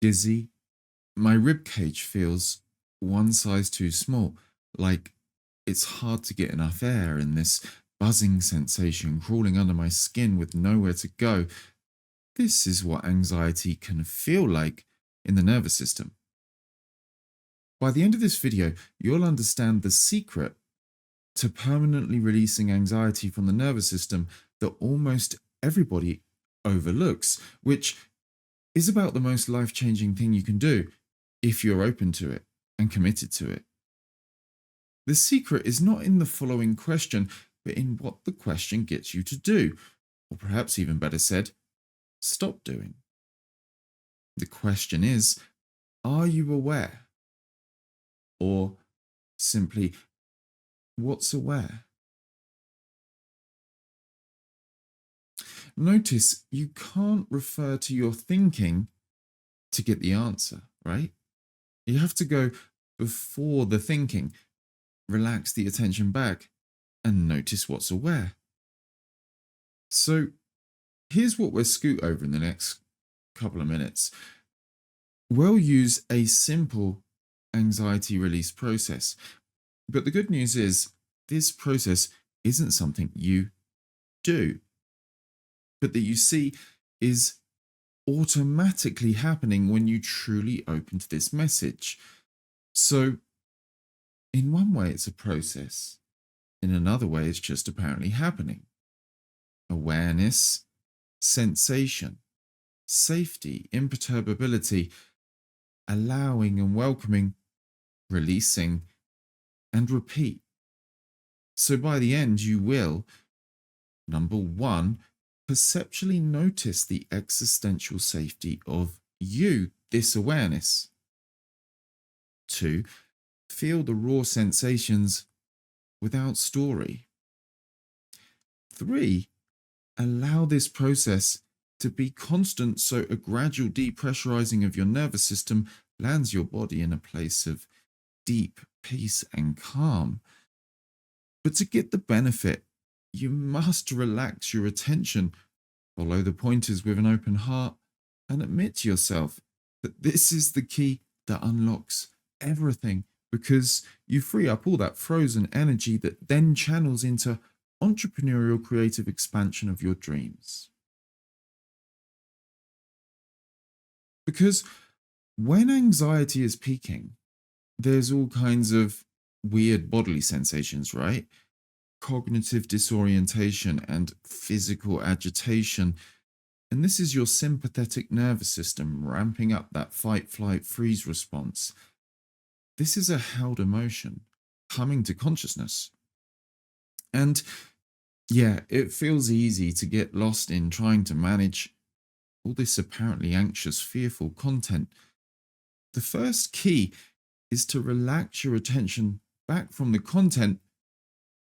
dizzy. My rib cage feels one size too small, like it's hard to get enough air, and this buzzing sensation crawling under my skin with nowhere to go. This is what anxiety can feel like in the nervous system. By the end of this video, you'll understand the secret to permanently releasing anxiety from the nervous system that almost everybody overlooks, which is about the most life changing thing you can do if you're open to it and committed to it. The secret is not in the following question, but in what the question gets you to do, or perhaps even better said, stop doing. The question is, are you aware? Or simply, what's aware? Notice you can't refer to your thinking to get the answer, right? You have to go before the thinking, relax the attention back, and notice what's aware. So here's what we'll scoot over in the next couple of minutes. We'll use a simple anxiety release process. But the good news is, this process isn't something you do, but that you see is automatically happening when you truly open to this message. So, in one way, it's a process. In another way, it's just apparently happening. Awareness, sensation, safety, imperturbability, allowing and welcoming, releasing, and repeat. So by the end, you will, number one, perceptually notice the existential safety of you, this awareness. Two, feel the raw sensations without story. Three, allow this process to be constant so a gradual depressurizing of your nervous system lands your body in a place of deep peace and calm. But to get the benefit, you must relax your attention, follow the pointers with an open heart, and admit to yourself that this is the key that unlocks everything, because you free up all that frozen energy that then channels into entrepreneurial creative expansion of your dreams. Because when anxiety is peaking, there's all kinds of weird bodily sensations, right? Cognitive disorientation and physical agitation. And this is your sympathetic nervous system ramping up that fight, flight, freeze response. This is a held emotion coming to consciousness. And yeah, it feels easy to get lost in trying to manage all this apparently anxious, fearful content. The first key is to relax your attention back from the content,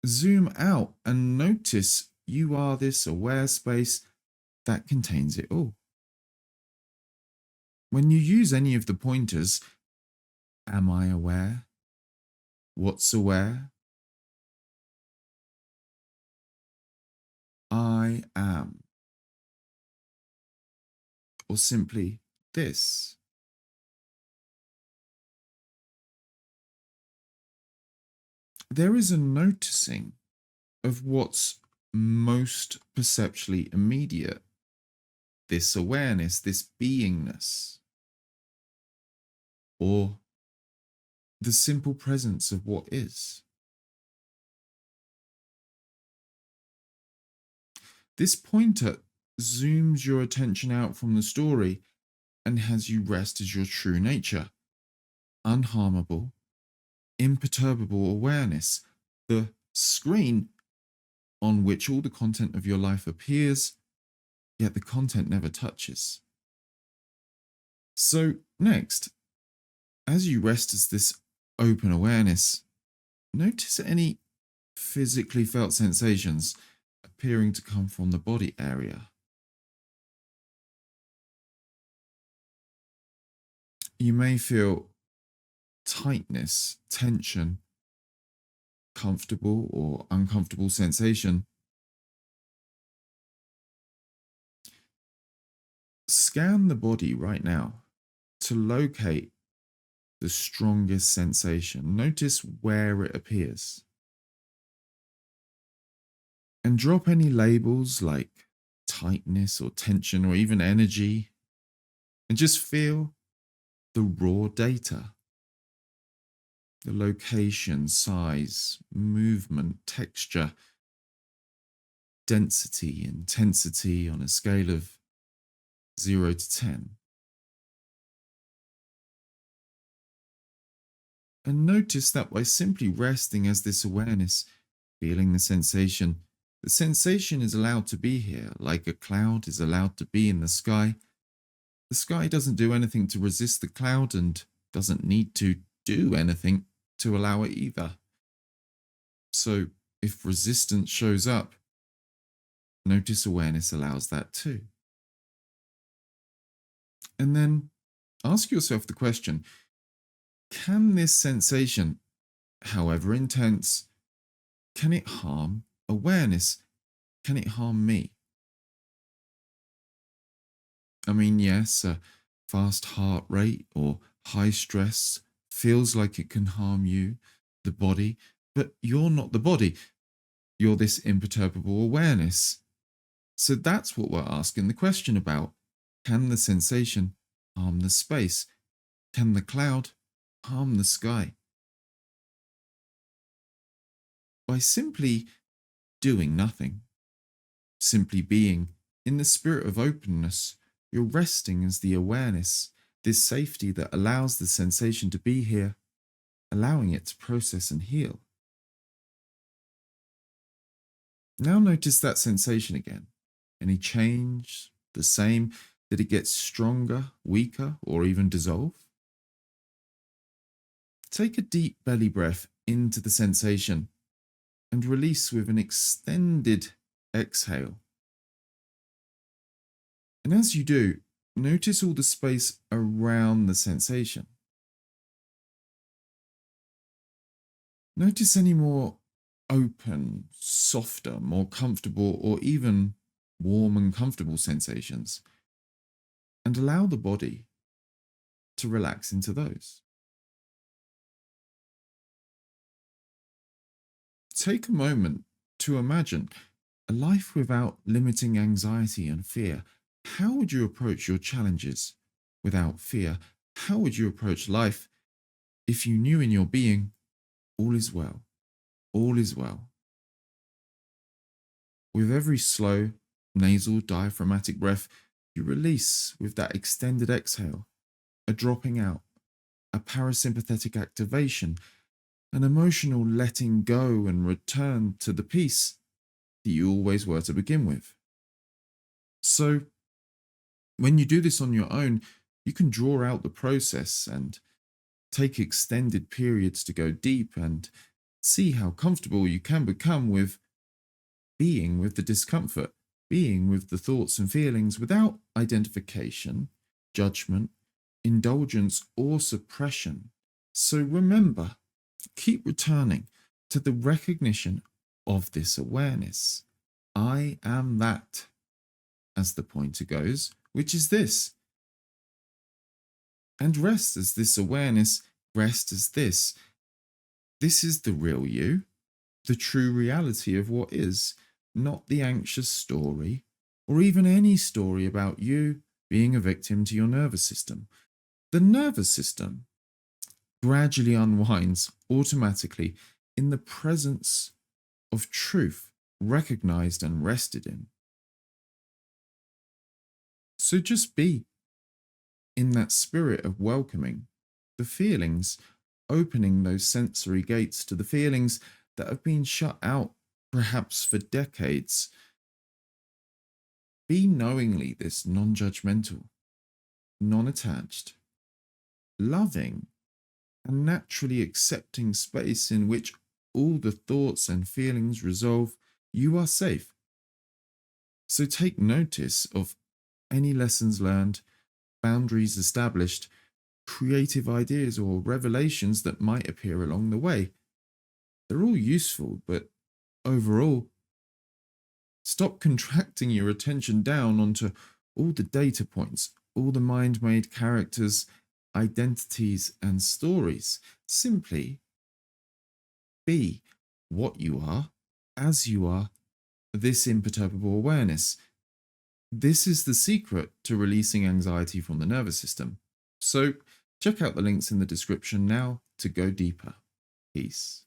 zoom out, and notice you are this aware space that contains it all. When you use any of the pointers, am I aware? What's aware? I am. Or simply this. There is a noticing of what's most perceptually immediate. This awareness, this beingness, or the simple presence of what is. This pointer zooms your attention out from the story and has you rest as your true nature. Unharmable, imperturbable awareness, the screen on which all the content of your life appears, yet the content never touches. So, next, as you rest as this open awareness, notice any physically felt sensations appearing to come from the body area. You may feel tightness, tension, comfortable or uncomfortable sensation. Scan the body right now. to locate the strongest sensation. Notice where it appears. And drop any labels like tightness or tension or even energy. And just feel the raw data. The location, size, movement, texture, density, intensity on a scale of 0 to 10. And notice that by simply resting as this awareness, feeling the sensation is allowed to be here, like a cloud is allowed to be in the sky. The sky doesn't do anything to resist the cloud and doesn't need to do anything to allow it either. So if resistance shows up, notice awareness allows that too. And then ask yourself the question, can this sensation, however intense, can it harm awareness? Can it harm me? I mean, yes, a fast heart rate or high stress feels like it can harm you, the body, but you're not the body. You're this imperturbable awareness. So that's what we're asking the question about. Can the sensation harm the space? Can the cloud harm the sky? By simply doing nothing, simply being in the spirit of openness, you're resting as the awareness, this safety that allows the sensation to be here, allowing it to process and heal. Now notice that sensation again. Any change? The same? Did it get stronger, weaker, or even dissolve? Take a deep belly breath into the sensation and release with an extended exhale. And as you do, notice all the space around the sensation. Notice any more open, softer, more comfortable, or even warm and comfortable sensations, and allow the body to relax into those. Take a moment to imagine a life without limiting anxiety and fear. How would you approach your challenges without fear? How would you approach life if you knew in your being all is well? All is well. With every slow, nasal, diaphragmatic breath, you release with that extended exhale, a dropping out, a parasympathetic activation, an emotional letting go and return to the peace that you always were to begin with. So, when you do this on your own, you can draw out the process and take extended periods to go deep and see how comfortable you can become with being with the discomfort, being with the thoughts and feelings without identification, judgment, indulgence, or suppression. So remember, keep returning to the recognition of this awareness. I am that, as the pointer goes, which is this. And rest as this awareness, rest as this. This is the real you, the true reality of what is, not the anxious story, or even any story about you being a victim to your nervous system. The nervous system gradually unwinds automatically in the presence of truth recognized and rested in. So just be in that spirit of welcoming the feelings, opening those sensory gates to the feelings that have been shut out perhaps for decades. Be knowingly this non-judgmental, non-attached, loving, and naturally accepting space in which all the thoughts and feelings resolve. You are safe. So take notice of any lessons learned, boundaries established, creative ideas or revelations that might appear along the way. They're all useful, but overall, stop contracting your attention down onto all the data points, all the mind-made characters, identities, and stories. Simply be what you are, as you are, this imperturbable awareness. This is the secret to releasing anxiety from the nervous system. So, check out the links in the description now to go deeper. Peace.